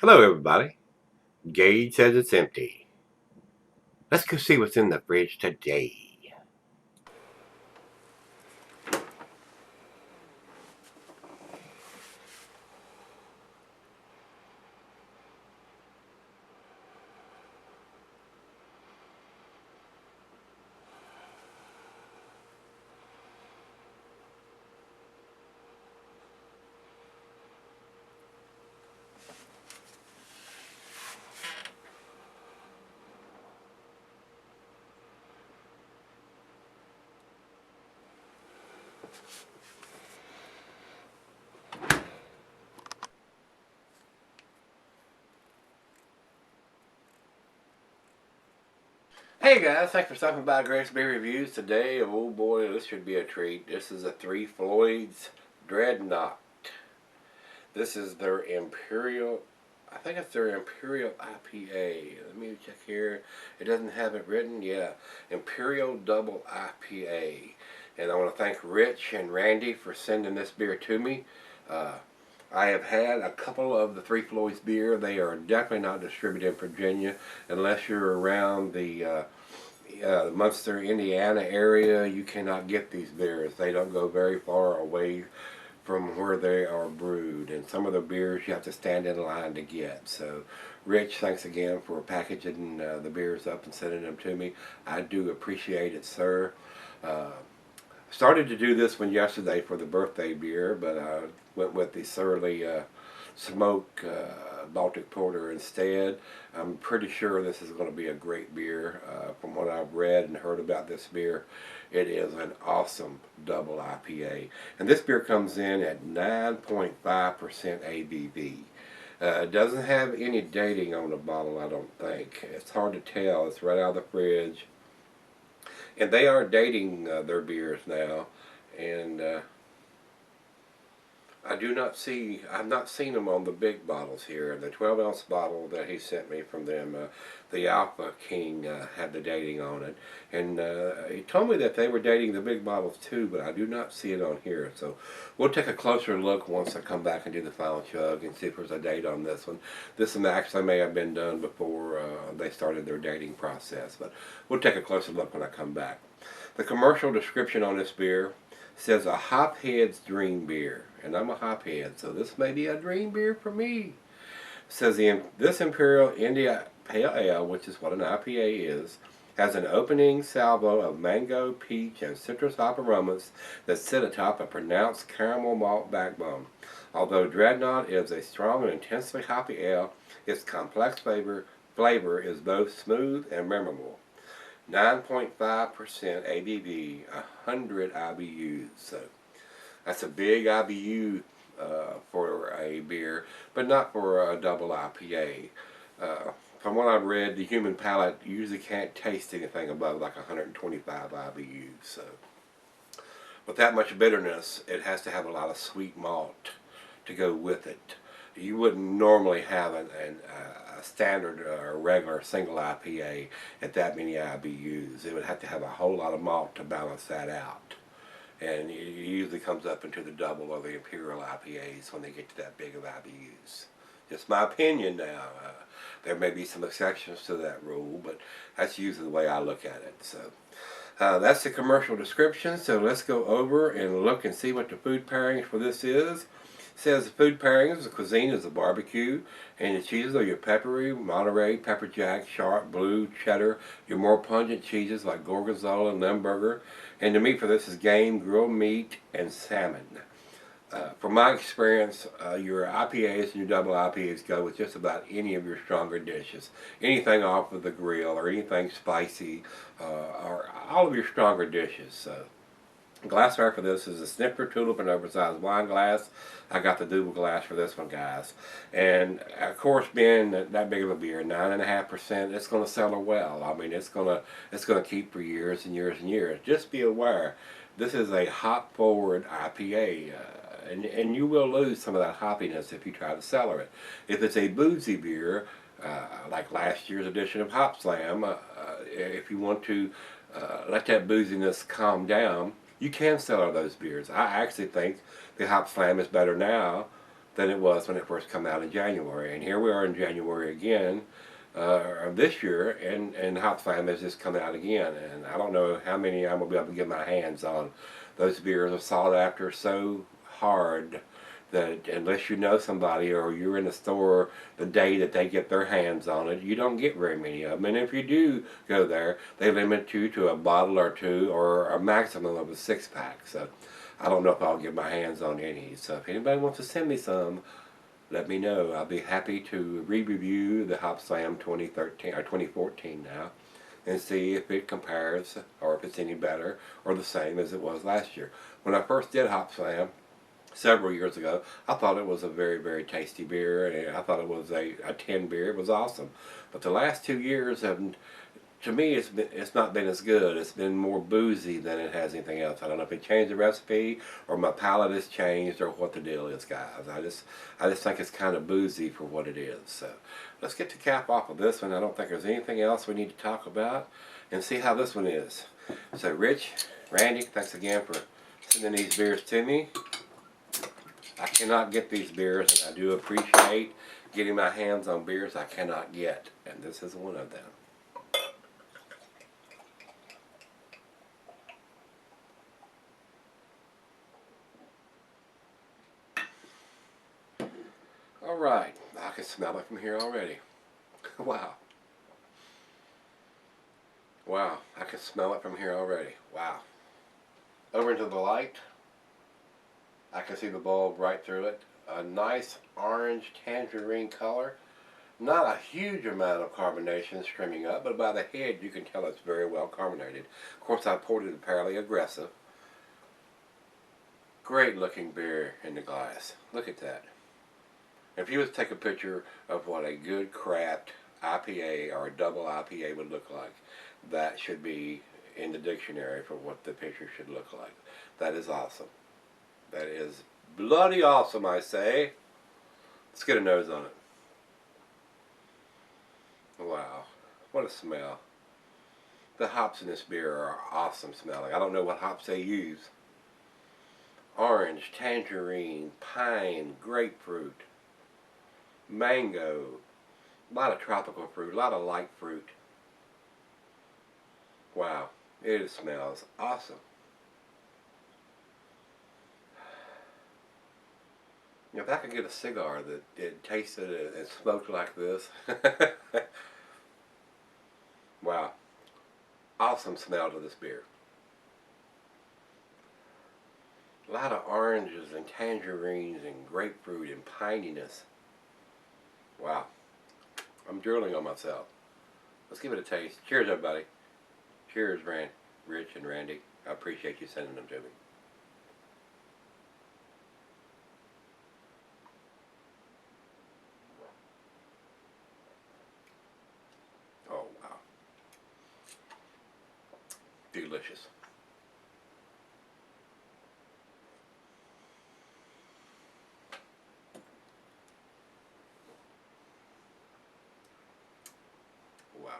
Hello, everybody. Gage says it's empty. Let's go see what's in the fridge today. Hey guys, thanks for stopping by Gregsbeerreviews today. Oh boy, this should be a treat. This is a Floyds Dreadnaught. This is their Imperial, I think it's their Imperial IPA. Let me check here. It doesn't have it written. Yeah, Imperial Double IPA. And I want to thank Rich and Randy for sending this beer to me. Uh, I have had a couple of the Three Floyds beer. They are definitely not distributed in Virginia unless you're around the Munster, Indiana area. You cannot get these beers. They don't go very far away from where they are brewed, and some of the beers you have to stand in line to get. So, Rich, thanks again for packaging the beers up and sending them to me. I do appreciate it, sir. Uh, Started to do this one yesterday for the birthday beer, but I went with the Surly Smoke Baltic Porter instead. I'm pretty sure this is going to be a great beer. From what I've read and heard about this beer, it is an awesome double IPA. And this beer comes in at 9.5% ABV. It doesn't have any dating on the bottle, I don't think. It's hard to tell. It's right out of the fridge. And they are dating their beers now. And I've not seen them on the big bottles here. The 12-ounce bottle that he sent me from them, the Alpha King, had the dating on it. And he told me that they were dating the big bottles too, but I do not see it on here. So we'll take a closer look once I come back and do the final chug and see if there's a date on this one. This one actually may have been done before they started their dating process, but we'll take a closer look when I come back. The commercial description on this beer says a hophead's dream beer, and I'm a hophead, so this may be a dream beer for me. It says this Imperial India Pale Ale, which is what an IPA is, has an opening salvo of mango, peach, and citrus hop aromas that sit atop a pronounced caramel malt backbone. Although Dreadnaught is a strong and intensely hoppy ale, its complex flavor is both smooth and memorable. 9.5% ABV, 100 IBUs. So that's a big IBU for a beer, but not for a double IPA. From what I've read, the human palate usually can't taste anything above like 125 IBUs. So with that much bitterness, it has to have a lot of sweet malt to go with it. You wouldn't normally have a standard or regular single IPA at that many IBUs. It would have to have a whole lot of malt to balance that out. And it usually comes up into the double or the Imperial IPAs when they get to that big of IBUs. Just my opinion now. There may be some exceptions to that rule, but that's usually the way I look at it. So that's the commercial description. So let's go over and look and see what the food pairings for this is. It says the food pairings, the cuisine is a barbecue, and the cheeses are your peppery, Monterey, pepper jack, sharp, blue, cheddar, your more pungent cheeses like Gorgonzola and Limburger, and the meat for this is game, grilled meat, and salmon. From my experience, your IPAs and your double IPAs go with just about any of your stronger dishes. Anything off of the grill or anything spicy, or all of your stronger dishes. So glassware for this is a snifter, tulip, and oversized wine glass. I got the double glass for this one, guys. And of course, being that big of a beer, 9.5%, it's going to sell well. I mean, it's going to keep for years and years and years. Just be aware, this is a hop forward IPA. And you will lose some of that hoppiness if you try to cellar it. If it's a boozy beer, like last year's edition of Hop Slam, if you want to let that booziness calm down, you can cellar those beers. I actually think the Hop Slam is better now than it was when it first came out in January. And here we are in January again this year, and Hop Slam has just come out again. And I don't know how many I'm going to be able to get my hands on. Those beers are sought after so hard that unless you know somebody or you're in the store the day that they get their hands on it, you don't get very many of them. And if you do go there, they limit you to a bottle or two or a maximum of a 6-pack. So I don't know if I'll get my hands on any. So if anybody wants to send me some, let me know. I'll be happy to re-review the Hop Slam 2013 or 2014 now and see if it compares or if it's any better or the same as it was last year. When I first did Hop Slam several years ago, I thought it was a very, very tasty beer, and I thought it was a 10 beer. It was awesome. But the last 2 years have, to me, it's not been as good. It's been more boozy than it has anything else. I don't know if it changed the recipe or my palate has changed or what the deal is, guys. I just think it's kind of boozy for what it is. So let's get the cap off of this one. I don't think there's anything else we need to talk about, and see how this one is. So Rich, Randy, thanks again for sending these beers to me. I cannot get these beers, and I do appreciate getting my hands on beers I cannot get, and this is one of them. Alright, I can smell it from here already. Wow. Wow, I can smell it from here already. Wow. Over into the light. I can see the bulb right through it. A nice orange tangerine color. Not a huge amount of carbonation streaming up, but by the head you can tell it's very well carbonated. Of course, I poured it fairly aggressive. Great looking beer in the glass. Look at that. If you was to take a picture of what a good craft IPA or a double IPA would look like, that should be in the dictionary for what the picture should look like. That is awesome. That is bloody awesome, I say. Let's get a nose on it. Wow, what a smell. The hops in this beer are awesome smelling. I don't know what hops they use. Orange, tangerine, pine, grapefruit, mango, a lot of tropical fruit, a lot of light fruit. Wow, it smells awesome. If I could get a cigar that it tasted and smoked like this. Wow. Awesome smell to this beer. A lot of oranges and tangerines and grapefruit and pininess. Wow. I'm drooling on myself. Let's give it a taste. Cheers, everybody. Cheers, Rich and Randy. I appreciate you sending them to me. Oh, wow. Delicious. Wow.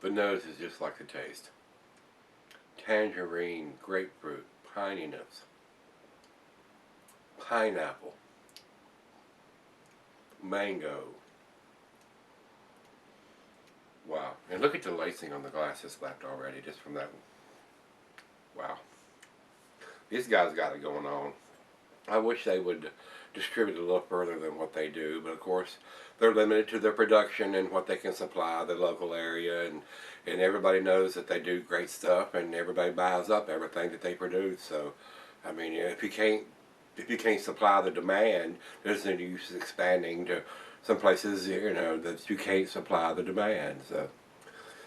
The nose is just like the taste. Tangerine, grapefruit, pininess, pineapple, mango. Wow. And look at the lacing on the glass that's left already just from that one. Wow. These guys got it going on. I wish they would distribute a little further than what they do, but of course they're limited to their production and what they can supply the local area, and everybody knows that they do great stuff, and everybody buys up everything that they produce. So I mean, if you can't supply the demand, there's no use expanding to some places, you know, that you can't supply the demand. So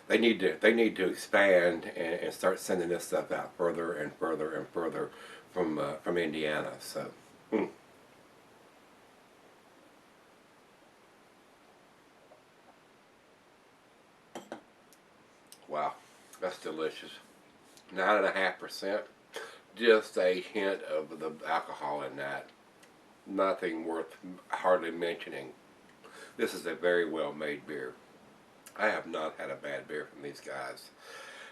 they need to expand and start sending this stuff out further and further and further from Indiana. So. Wow, that's delicious. 9.5%. Just a hint of the alcohol in that. Nothing worth hardly mentioning. This is a very well made beer. I have not had a bad beer from these guys.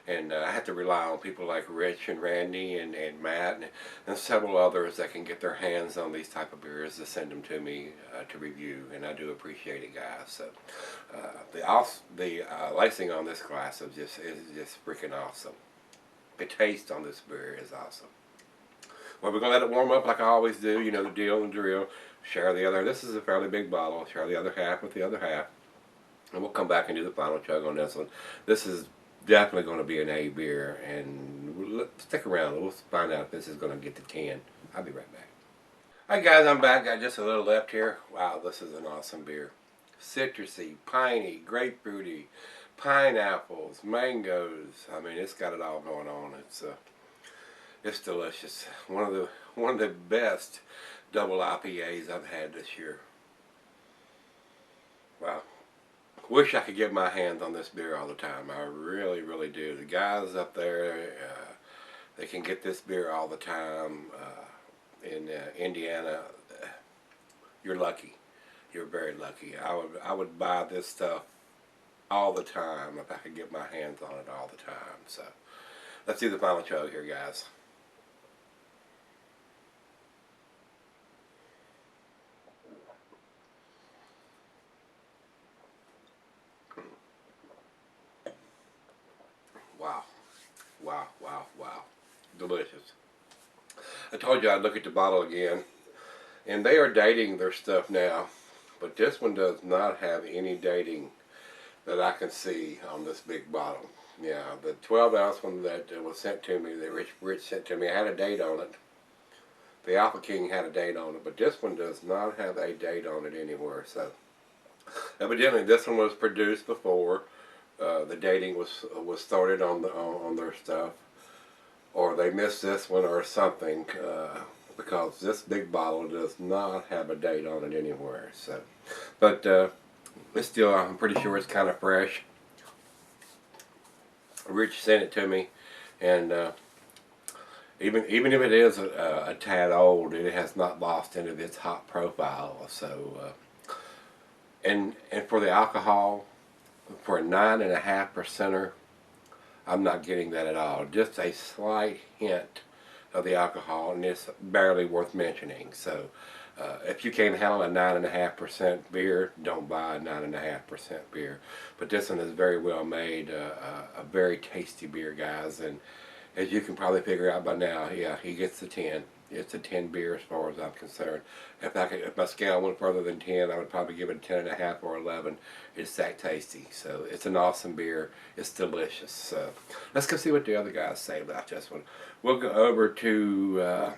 And I have to rely on people like Rich and Randy and Matt and several others that can get their hands on these type of beers to send them to me to review, and I do appreciate it, guys. So the lacing on this glass is just freaking awesome. The taste on this beer is awesome. Well, we're going to let it warm up like I always do. You know the deal and drill. Share the other. This is a fairly big bottle. Share the other half with the other half. And we'll come back and do the final chug on this one. This is definitely going to be an A beer. And stick around. We'll find out if this is going to get to 10. I'll be right back. Alright guys, I'm back. Got just a little left here. Wow, this is an awesome beer. Citrusy, piney, grapefruity, pineapples, mangoes. I mean, it's got it all going on. It's delicious. One of the best double IPAs I've had this year. Wow. Wish I could get my hands on this beer all the time. I really, really do. The guys up there, they can get this beer all the time in Indiana. You're lucky. You're very lucky. I would buy this stuff all the time if I could get my hands on it all the time. So let's do the final chug here, guys. Wow. Wow, wow, wow. Delicious. I told you I'd look at the bottle again. And they are dating their stuff now. But this one does not have any dating that I can see on this big bottle. Yeah, the 12-ounce one that was sent to me, that Rich sent to me, I had a date on it. The Alpha King had a date on it, but this one does not have a date on it anywhere. So evidently this one was produced before the dating was started on their stuff, or they missed this one or something, because this big bottle does not have a date on it anywhere. So, but it's still, I'm pretty sure it's kind of fresh. Rich sent it to me, and even if it is a tad old, it has not lost any of its hop profile. So, and for the alcohol, for a 9.5%er, I'm not getting that at all. Just a slight hint of the alcohol, and it's barely worth mentioning. So, if you can't handle a 9.5% beer, don't buy a 9.5% beer. But this one is very well made, a very tasty beer, guys. And as you can probably figure out by now, yeah, he gets the 10. It's a 10 beer as far as I'm concerned. If my scale went further than 10, I would probably give it a 10.5 or 11. It's that tasty. So it's an awesome beer. It's delicious. So let's go see what the other guys say about this one. We'll go over to,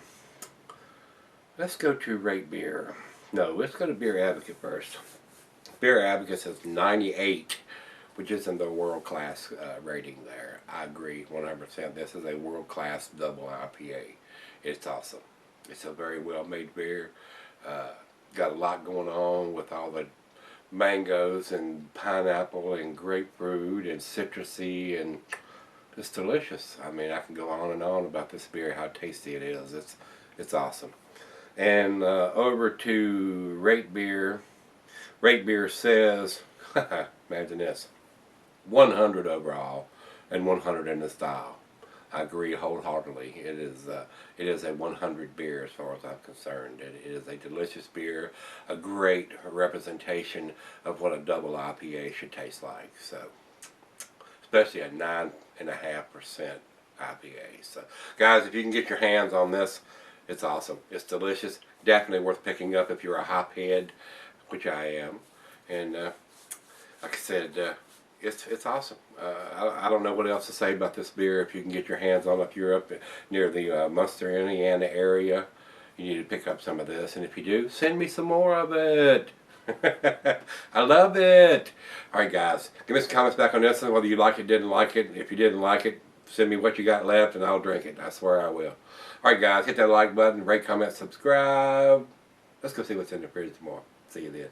let's go to Rate Beer. No, let's go to Beer Advocate first. Beer Advocate says 98, which is in the world-class rating there. I agree 100%. This is a world-class double IPA. It's awesome. It's a very well-made beer. Got a lot going on with all the mangoes and pineapple and grapefruit and citrusy, and it's delicious. I mean, I can go on and on about this beer, how tasty it is. It's awesome. And over to Rate Beer. Rate Beer says, imagine this, 100 overall and 100 in the style. I agree wholeheartedly. It is a 100 beer as far as I'm concerned. It is a delicious beer, a great representation of what a double IPA should taste like. So, especially a 9.5% IPA. So, guys, if you can get your hands on this, it's awesome. It's delicious. Definitely worth picking up if you're a hophead, which I am. And like I said, it's awesome. I don't know what else to say about this beer. If you can get your hands on it, if you're up near the Munster, Indiana area, you need to pick up some of this. And if you do, send me some more of it. I love it. Alright guys, give me some comments back on this one, whether you like it, didn't like it. If you didn't like it, send me what you got left and I'll drink it. I swear I will. Alright guys, hit that like button, rate, comment, subscribe. Let's go see what's in the fridge tomorrow. See you then.